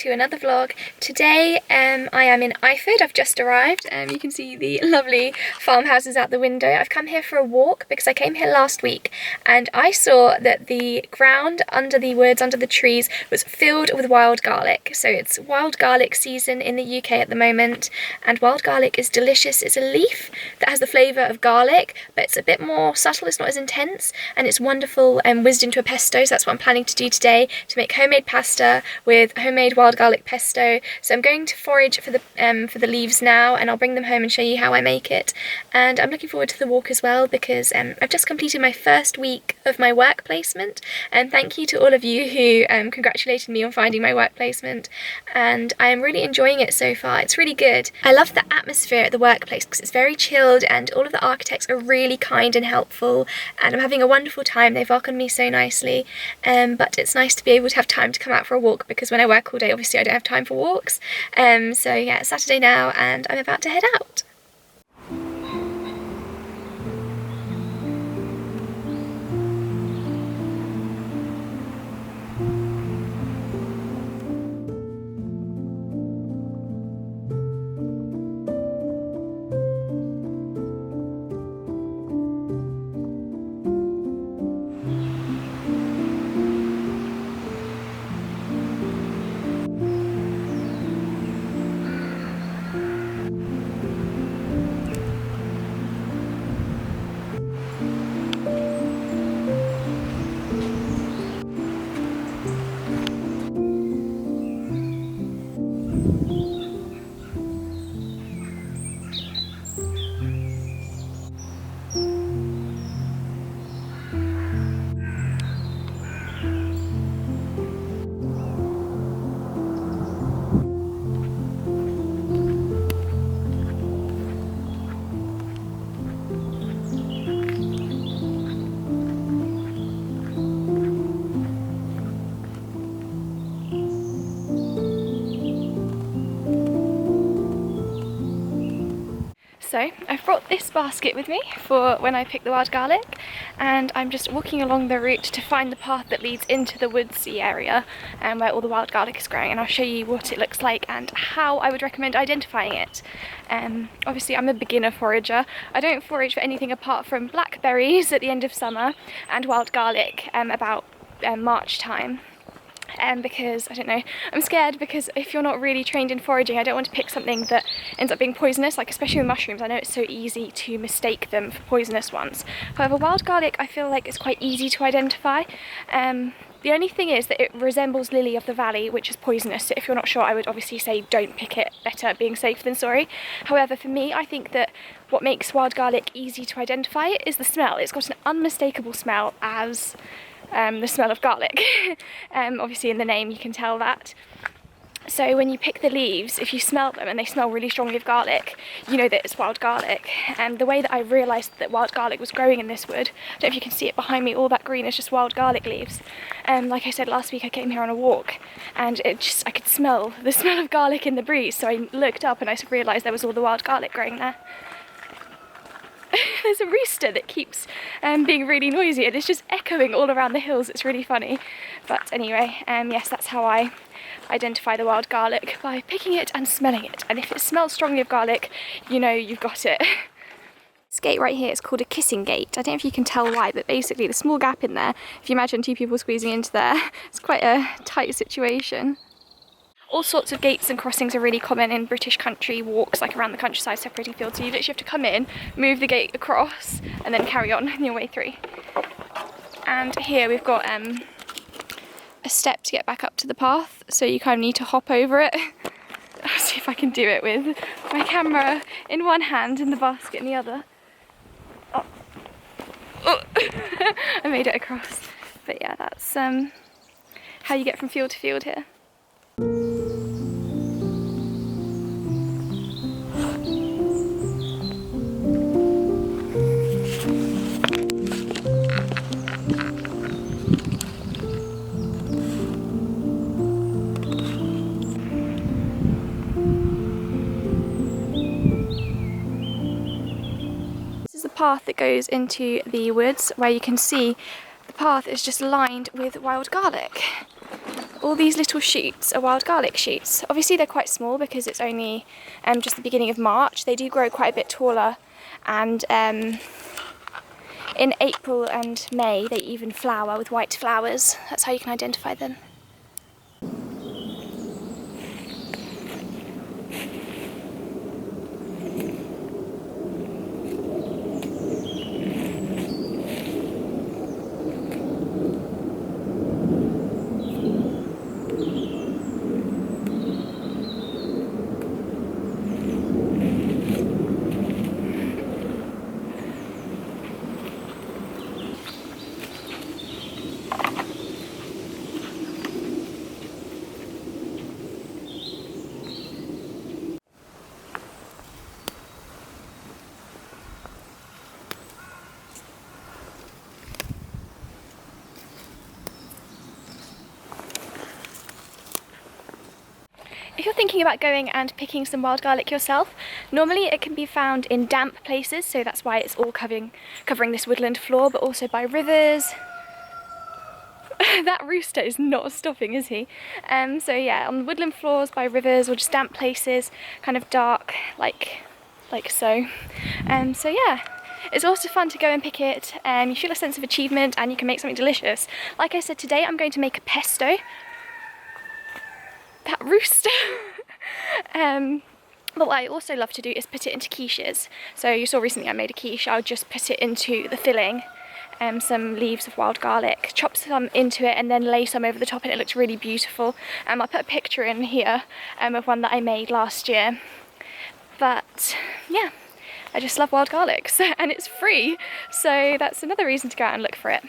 to another vlog. Today I am in Iford. I've just arrived. You can see the lovely farmhouses out the window. I've come here for a walk because I came here last week and I saw that the ground under the woods, under the trees, was filled with wild garlic. So it's wild garlic season in the UK at the moment, and wild garlic is delicious. It's a leaf that has the flavour of garlic, but it's a bit more subtle, it's not as intense, and it's wonderful and whizzed into a pesto, so that's what I'm planning to do today, to make homemade pasta with homemade wild garlic pesto. So I'm going to forage for the leaves now, and I'll bring them home and show you how I make it. And I'm looking forward to the walk as well because I've just completed my first week of my work placement, and thank you to all of you who congratulated me on finding my work placement, and I am really enjoying it so far. It's really good. I love the atmosphere at the workplace because it's very chilled and all of the architects are really kind and helpful, and I'm having a wonderful time. They've welcomed me so nicely, but it's nice to be able to have time to come out for a walk because when I work all day obviously I don't have time for walks. So yeah, it's Saturday now and I'm about to head out. So I've brought this basket with me for when I pick the wild garlic, and I'm just walking along the route to find the path that leads into the woodsy area and where all the wild garlic is growing, and I'll show you what it looks like and how I would recommend identifying it. Obviously I'm a beginner forager. I don't forage for anything apart from blackberries at the end of summer and wild garlic about March time. Because, I don't know, I'm scared because if you're not really trained in foraging, I don't want to pick something that ends up being poisonous, like especially with mushrooms. I know it's so easy to mistake them for poisonous ones. However, wild garlic I feel like is quite easy to identify. The only thing is that it resembles lily of the valley, which is poisonous, so if you're not sure I would obviously say don't pick it, better being safe than sorry. However, for me, I think that what makes wild garlic easy to identify is the smell. It's got an unmistakable smell as the smell of garlic. Obviously in the name you can tell that. So when you pick the leaves, if you smell them and they smell really strongly of garlic, you know that it's wild garlic. And the way that I realised that wild garlic was growing in this wood, I don't know if you can see it behind me, all that green is just wild garlic leaves. Like I said, last week I came here on a walk and I could smell the smell of garlic in the breeze, so I looked up and I realised there was all the wild garlic growing there. There's a rooster that keeps being really noisy and it's just echoing all around the hills. It's really funny. But anyway, yes, that's how I identify the wild garlic, by picking it and smelling it. And if it smells strongly of garlic, you know you've got it. This gate right here is called a kissing gate. I don't know if you can tell why, but basically the small gap in there, if you imagine two people squeezing into there, it's quite a tight situation. All sorts of gates and crossings are really common in British country walks, like around the countryside, separating fields. So you literally have to come in, move the gate across, and then carry on your way through. And here we've got a step to get back up to the path, so you kind of need to hop over it. I'll see if I can do it with my camera in one hand and the basket in the other. Oh. Oh. I made it across. But yeah, that's how you get from field to field here. Path that goes into the woods, where you can see the path is just lined with wild garlic. all these little shoots are wild garlic shoots. Obviously they're quite small because it's only just the beginning of March. They do grow quite a bit taller, and in April and May they even flower with white flowers. That's how you can identify them. If you're thinking about going and picking some wild garlic yourself, normally it can be found in damp places, so that's why it's all covering this woodland floor, but also by rivers. That rooster is not stopping, is he? So yeah, on woodland floors, by rivers, or just damp places, kind of dark, like so. So yeah. It's also fun to go and pick it, and you feel a sense of achievement, and you can make something delicious. Like I said, today I'm going to make a pesto. That rooster! But what I also love to do is put it into quiches. So you saw recently I made a quiche. I'll just put it into the filling, some leaves of wild garlic, chop some into it, and then lay some over the top, and it looks really beautiful. I'll put a picture in here of one that I made last year. But yeah, I just love wild garlic, and it's free, so that's another reason to go out and look for it.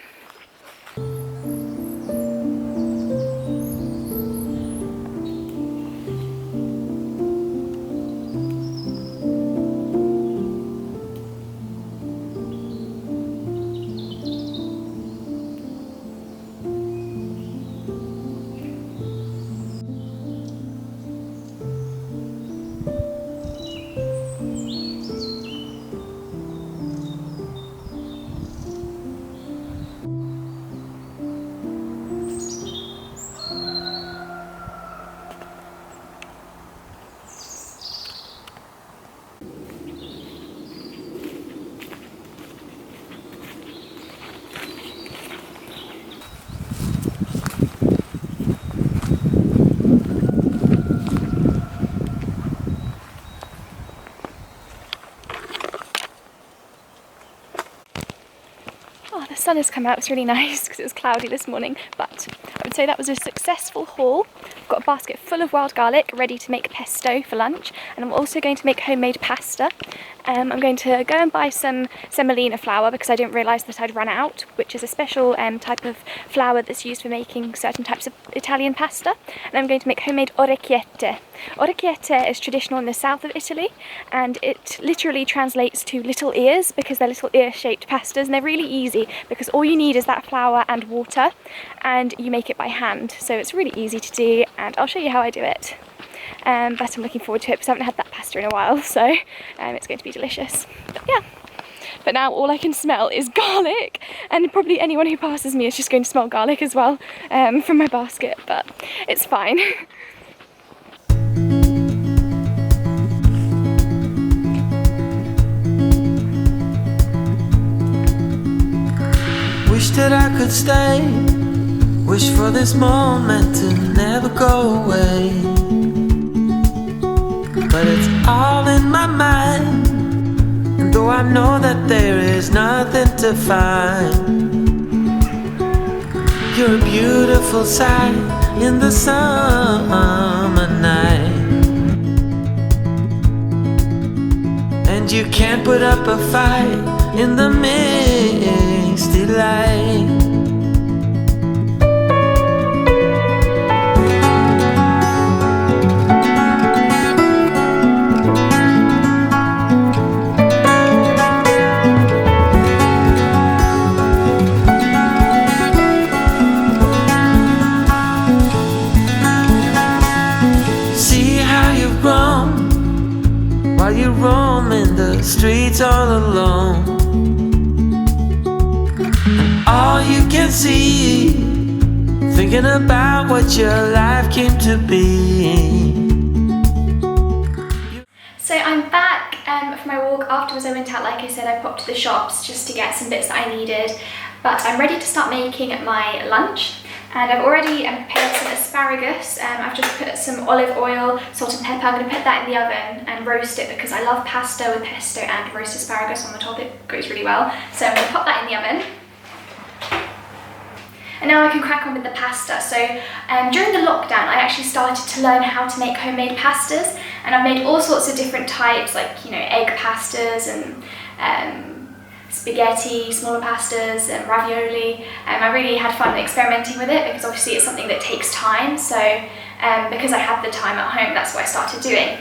The sun has come out, it's really nice because it was cloudy this morning, but I would say that was a successful haul. I've got a basket full of wild garlic ready to make pesto for lunch, and I'm also going to make homemade pasta. I'm going to go and buy some semolina flour because I didn't realise that I'd run out, which is a special type of flour that's used for making certain types of Italian pasta. And I'm going to make homemade orecchiette. Orecchiette is traditional in the south of Italy, and it literally translates to little ears because they're little ear-shaped pastas, and they're really easy because all you need is that flour and water, and you make it by hand. So it's really easy to do, and I'll show you how I do it. But I'm looking forward to it because I haven't had that pasta in a while, so it's going to be delicious. But yeah. But now all I can smell is garlic, and probably anyone who passes me is just going to smell garlic as well from my basket, but it's fine. Wish that I could stay, wish for this moment to never go away. But it's all in my mind, and though I know that there is nothing to find, you're a beautiful sight in the summer night, and you can't put up a fight in the misty light. While you roam in the streets all alone, and all you can see thinking about what your life came to be. So I'm back from my walk. Afterwards I went out, like I said, I popped to the shops just to get some bits that I needed, but I'm ready to start making my lunch. And I've already prepared some asparagus. I've just put some olive oil, salt and pepper. I'm going to put that in the oven and roast it because I love pasta with pesto and roast asparagus on the top. It goes really well. So I'm going to pop that in the oven. And now I can crack on with the pasta. So during the lockdown, I actually started to learn how to make homemade pastas, and I've made all sorts of different types, like, you know, egg pastas and spaghetti, smaller pastas, and ravioli. I really had fun experimenting with it because obviously it's something that takes time. So because I had the time at home, that's what I started doing.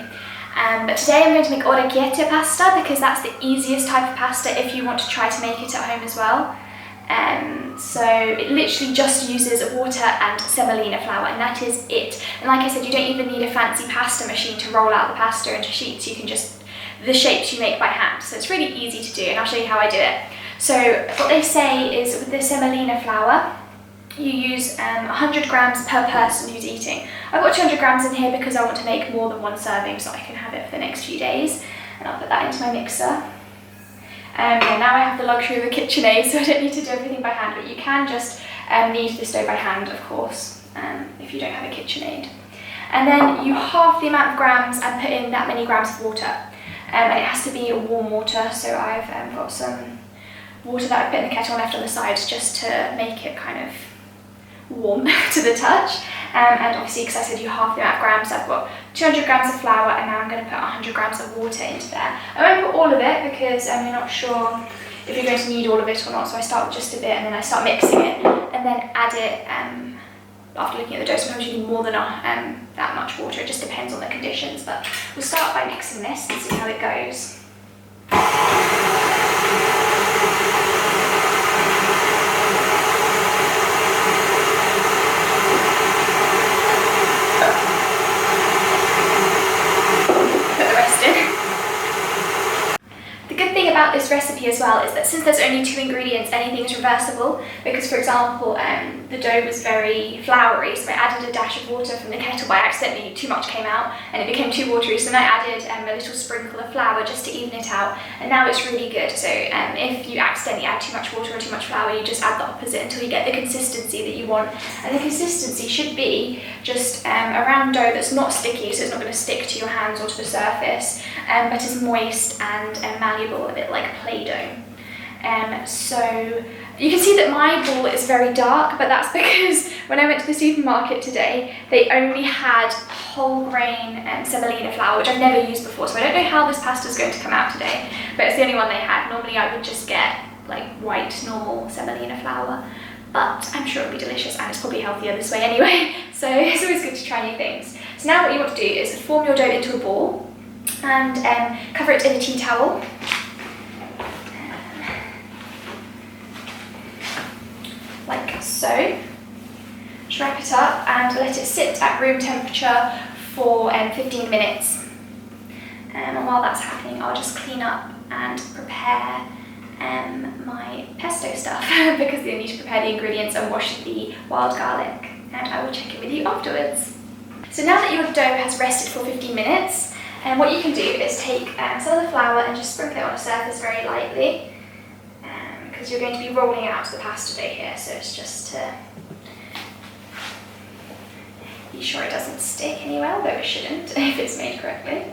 But today I'm going to make orecchiette pasta because that's the easiest type of pasta if you want to try to make it at home as well. So it literally just uses water and semolina flour, and that is it. And like I said, you don't even need a fancy pasta machine to roll out the pasta into sheets. You can just, the shapes you make by hand. So it's really easy to do, and I'll show you how I do it. So what they say is with the semolina flour, you use 100 grams per person who's eating. I've got 200 grams in here because I want to make more than one serving so I can have it for the next few days. And I'll put that into my mixer. And now I have the luxury of a KitchenAid, so I don't need to do everything by hand, but you can just knead this dough by hand, of course, if you don't have a KitchenAid. And then you halve the amount of grams and put in that many grams of water. And it has to be warm water, so I've got some water that I've put in the kettle left on the side just to make it kind of warm to the touch. And obviously, because I said you half the amount of grams, I've got 200 grams of flour, and now I'm going to put 100 grams of water into there. I won't put all of it because I'm not sure if you're going to need all of it or not, so I start with just a bit and then I start mixing it and then add it after looking at the dough. Sometimes you need more than that much water, it just depends on the conditions, but we'll start by mixing this and see how it goes. About this recipe as well is that since there's only 2 ingredients, anything is reversible, because for example the dough was very floury, so I added a dash of water from the kettle by accidentally, too much came out and it became too watery, so then I added a little sprinkle of flour just to even it out, and now it's really good. So if you accidentally add too much water or too much flour, you just add the opposite until you get the consistency that you want, and the consistency should be just a round dough that's not sticky, so it's not going to stick to your hands or to the surface, but is moist and malleable, a bit like Play-Doh. So you can see that my ball is very dark, but that's because when I went to the supermarket today, they only had whole grain semolina flour, which I've never used before, so I don't know how this pasta is going to come out today, but it's the only one they had. Normally I would just get like white, normal semolina flour, but I'm sure it'll be delicious and it's probably healthier this way anyway, so it's always good to try new things. So now what you want to do is form your dough into a ball and cover it in a tea towel. Like so. Just wrap it up and let it sit at room temperature for 15 minutes. And while that's happening, I'll just clean up and prepare my pesto stuff because I need to prepare the ingredients and wash the wild garlic, and I will check it with you afterwards. So now that your dough has rested for 15 minutes, what you can do is take some of the flour and just sprinkle it on the surface very lightly, because you're going to be rolling out the pasta dough here, so it's just to be sure it doesn't stick anywhere, although it shouldn't if it's made correctly.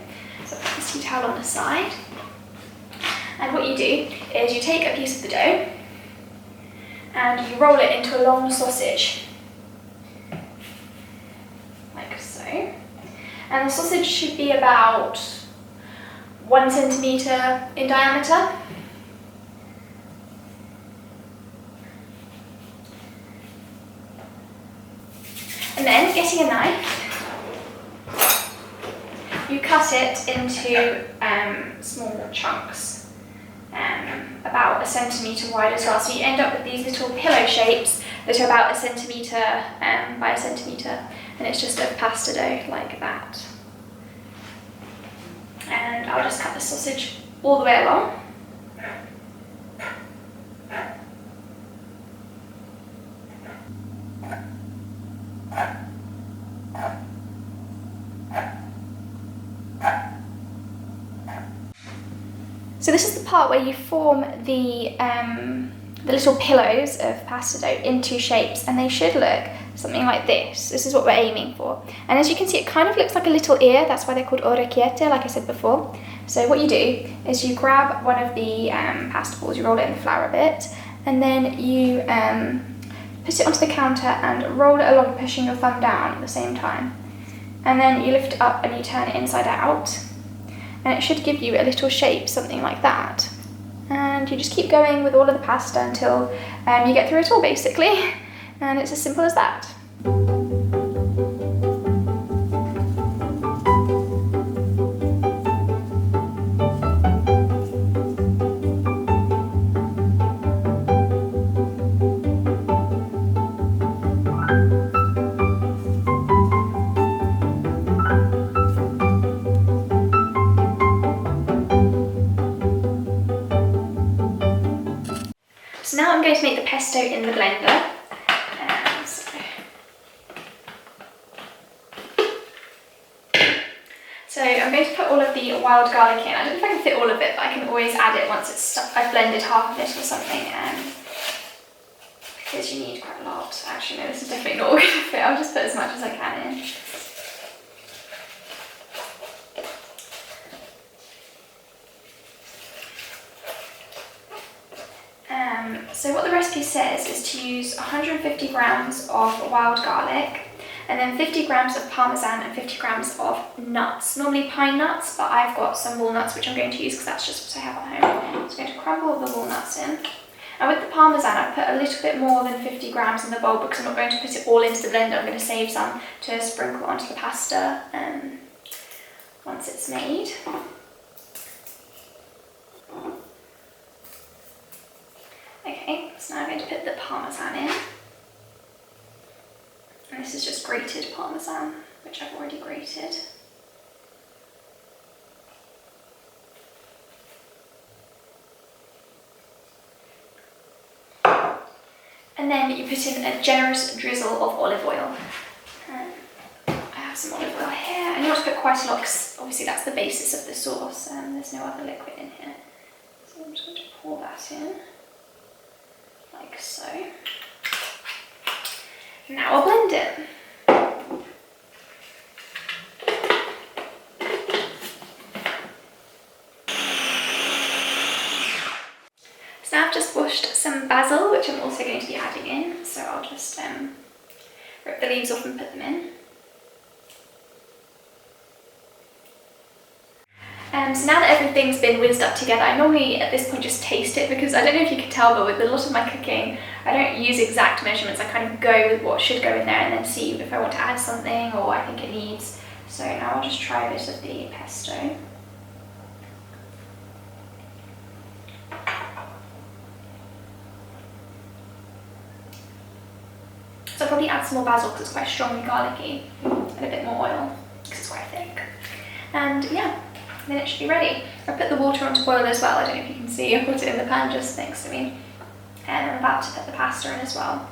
So I'll put this tea towel on the side, and what you do is you take a piece of the dough and you roll it into a long sausage, like so. And the sausage should be about 1 centimetre in diameter. And then, getting a knife, you cut it into small chunks, about 1 centimetre wide as well. So you end up with these little pillow shapes that are about 1 centimetre by 1 centimetre, and it's just a pasta dough like that. And I'll just cut the sausage all the way along. So this is the part where you form the little pillows of pasta dough into shapes, and they should look something like this. This is what we're aiming for. And as you can see, it kind of looks like a little ear. That's why they're called orecchiette, like I said before. So what you do is you grab one of the pasta balls, you roll it in the flour a bit, and then you put it onto the counter and roll it along, pushing your thumb down at the same time. And then you lift it up and you turn it inside out. And it should give you a little shape, something like that. And you just keep going with all of the pasta until you get through it all, basically. And it's as simple as that. So now I'm going to make the pesto in the blender. So I'm going to put all of the wild garlic in. I don't know if I can fit all of it, but I can always add it once it's stuck. I've blended half of it or something, because you need quite a lot. Actually, no, this is definitely not going to fit. I'll just put as much as I can in. So what the recipe says is to use 150 grams of wild garlic, and then 50 grams of parmesan and 50 grams of nuts. Normally pine nuts, but I've got some walnuts which I'm going to use because that's just what I have at home. So I'm going to crumble the walnuts in. And with the parmesan, I've put a little bit more than 50 grams in the bowl because I'm not going to put it all into the blender. I'm going to save some to sprinkle onto the pasta once it's made. Okay, so now I'm going to put the parmesan in. And this is just grated parmesan, which I've already grated. And then you put in a generous drizzle of olive oil. I have some olive oil here, and you want to put quite a lot because obviously that's the basis of the sauce. There's no other liquid in here. So I'm just going to pour that in, like so. Now I'll blend it. So now I've just washed some basil, which I'm also going to be adding in. So I'll just rip the leaves off and put them in. So now that everything's been whizzed up together, I normally at this point just taste it because I don't know if you can tell, but with a lot of my cooking, I don't use exact measurements. I kind of go with what should go in there and then see if I want to add something or I think it needs. So now I'll just try a bit of the pesto. So I'll probably add some more basil because it's quite strongly garlicky, and a bit more oil because it's quite thick. And yeah, then it should be ready. I put the water onto boil as well. I don't know if you can see, I put it in the pan just next to me. And I'm about to put the pasta in as well.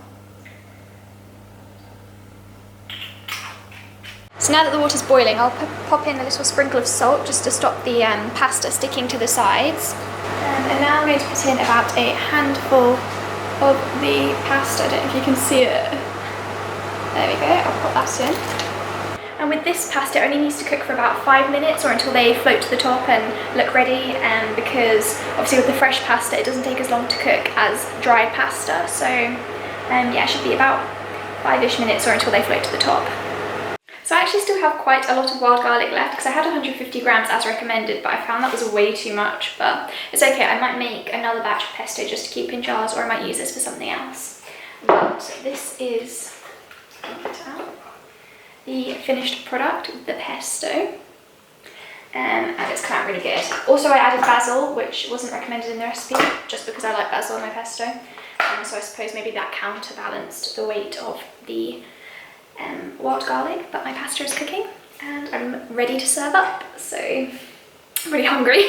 So now that the water's boiling, I'll pop in a little sprinkle of salt just to stop the pasta sticking to the sides. And now I'm going to put in about a handful of the pasta. I don't know if you can see it. There we go, I'll put that in. And with this pasta, it only needs to cook for about 5 minutes or until they float to the top and look ready, because obviously with the fresh pasta, it doesn't take as long to cook as dry pasta. So yeah, it should be about 5-ish minutes or until they float to the top. So I actually still have quite a lot of wild garlic left because I had 150 grams as recommended, but I found that was way too much, but it's okay. I might make another batch of pesto just to keep in jars, or I might use this for something else. But this is the finished product with the pesto, and it's come out really good. Also, I added basil, which wasn't recommended in the recipe, just because I like basil in my pesto, so I suppose maybe that counterbalanced the weight of the wild garlic. But my pasta is cooking and I'm ready to serve up, so I'm really hungry.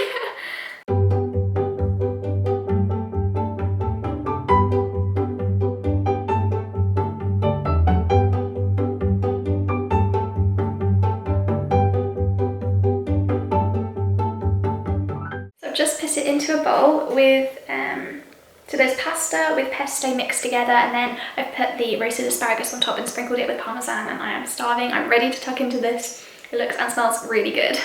just put it into a bowl with, so there's pasta with pesto mixed together, and then I've put the roasted asparagus on top and sprinkled it with parmesan, and I am starving. I'm ready to tuck into this. It looks and smells really good.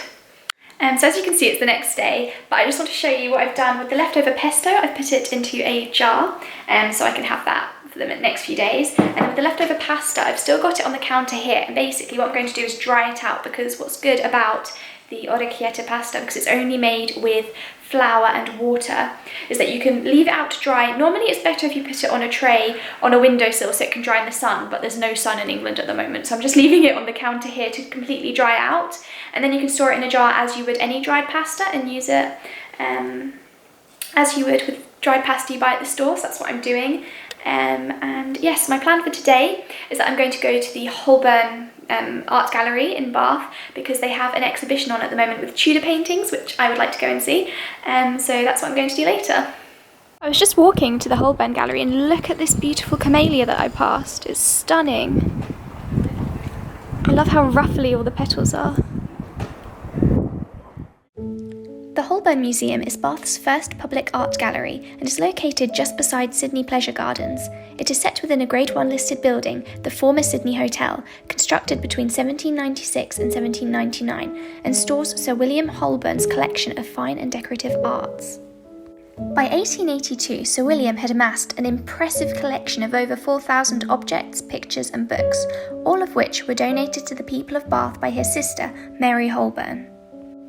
So as you can see, it's the next day, but I just want to show you what I've done with the leftover pesto. I've put it into a jar, so I can have that for the next few days. And with the leftover pasta, I've still got it on the counter here, and basically what I'm going to do is dry it out, because what's good about the Orecchiette pasta, because it's only made with flour and water, is that you can leave it out to dry. Normally it's better if you put it on a tray on a windowsill so it can dry in the sun, but there's no sun in England at the moment, so I'm just leaving it on the counter here to completely dry out, and then you can store it in a jar as you would any dried pasta and use it as you would with dried pasta you buy at the store. So that's what I'm doing. And yes, my plan for today is that I'm going to go to the Holburn Art Gallery in Bath, because they have an exhibition on at the moment with Tudor paintings, which I would like to go and see. So that's what I'm going to do later. I was just walking to the Holborn Gallery, and look at this beautiful camellia that I passed. It's stunning. I love how ruffly all the petals are. The Holborn Museum is Bath's first public art gallery and is located just beside Sydney Pleasure Gardens. It is set within a Grade 1 listed building, the former Sydney Hotel, constructed between 1796 and 1799, and stores Sir William Holborne's collection of fine and decorative arts. By 1882, Sir William had amassed an impressive collection of over 4,000 objects, pictures and books, all of which were donated to the people of Bath by his sister, Mary Holborne.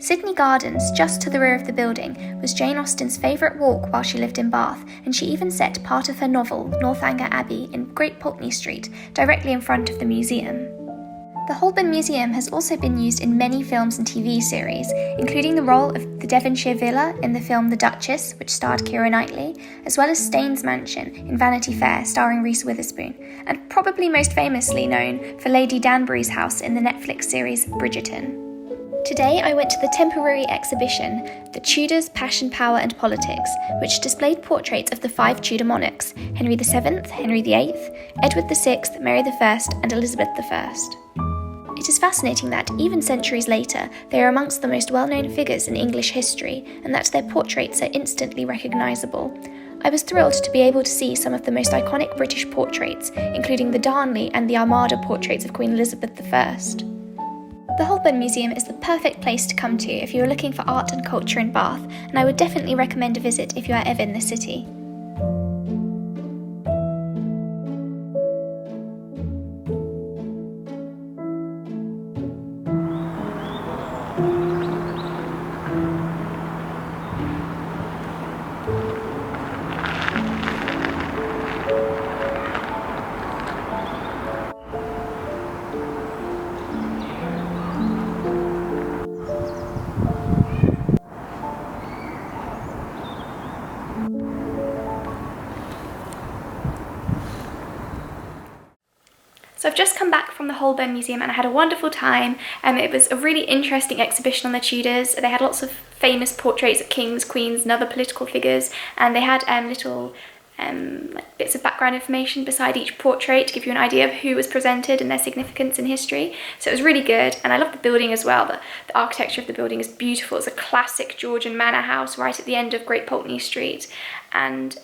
Sydney Gardens, just to the rear of the building, was Jane Austen's favourite walk while she lived in Bath, and she even set part of her novel, Northanger Abbey, in Great Pulteney Street, directly in front of the museum. The Holborn Museum has also been used in many films and TV series, including the role of the Devonshire Villa in the film The Duchess, which starred Keira Knightley, as well as Staines Mansion in Vanity Fair, starring Reese Witherspoon, and probably most famously known for Lady Danbury's house in the Netflix series Bridgerton. Today I went to the temporary exhibition, The Tudors, Passion, Power and Politics, which displayed portraits of the 5 Tudor monarchs, Henry VII, Henry VIII, Edward VI, Mary I and Elizabeth I. It is fascinating that, even centuries later, they are amongst the most well-known figures in English history, and that their portraits are instantly recognisable. I was thrilled to be able to see some of the most iconic British portraits, including the Darnley and the Armada portraits of Queen Elizabeth I. The Holborn Museum is the perfect place to come to if you are looking for art and culture in Bath, and I would definitely recommend a visit if you are ever in the city. So I've just come back from the Holborn Museum and I had a wonderful time. It was a really interesting exhibition on the Tudors. They had lots of famous portraits of kings, queens and other political figures, and they had little like bits of background information beside each portrait to give you an idea of who was presented and their significance in history. So it was really good, and I love the building as well. The architecture of the building is beautiful. It's a classic Georgian manor house right at the end of Great Pulteney Street, and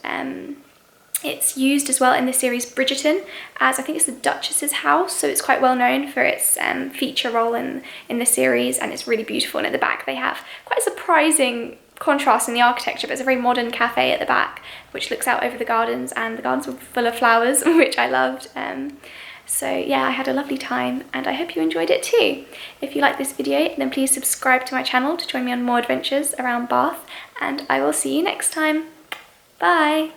it's used as well in the series Bridgerton as, I think it's the Duchess's house, so it's quite well known for its feature role in the series, and it's really beautiful. And at the back they have quite a surprising contrast in the architecture, but it's a very modern cafe at the back which looks out over the gardens, and the gardens were full of flowers, which I loved. So yeah, I had a lovely time and I hope you enjoyed it too. If you like this video, then please subscribe to my channel to join me on more adventures around Bath, and I will see you next time. Bye!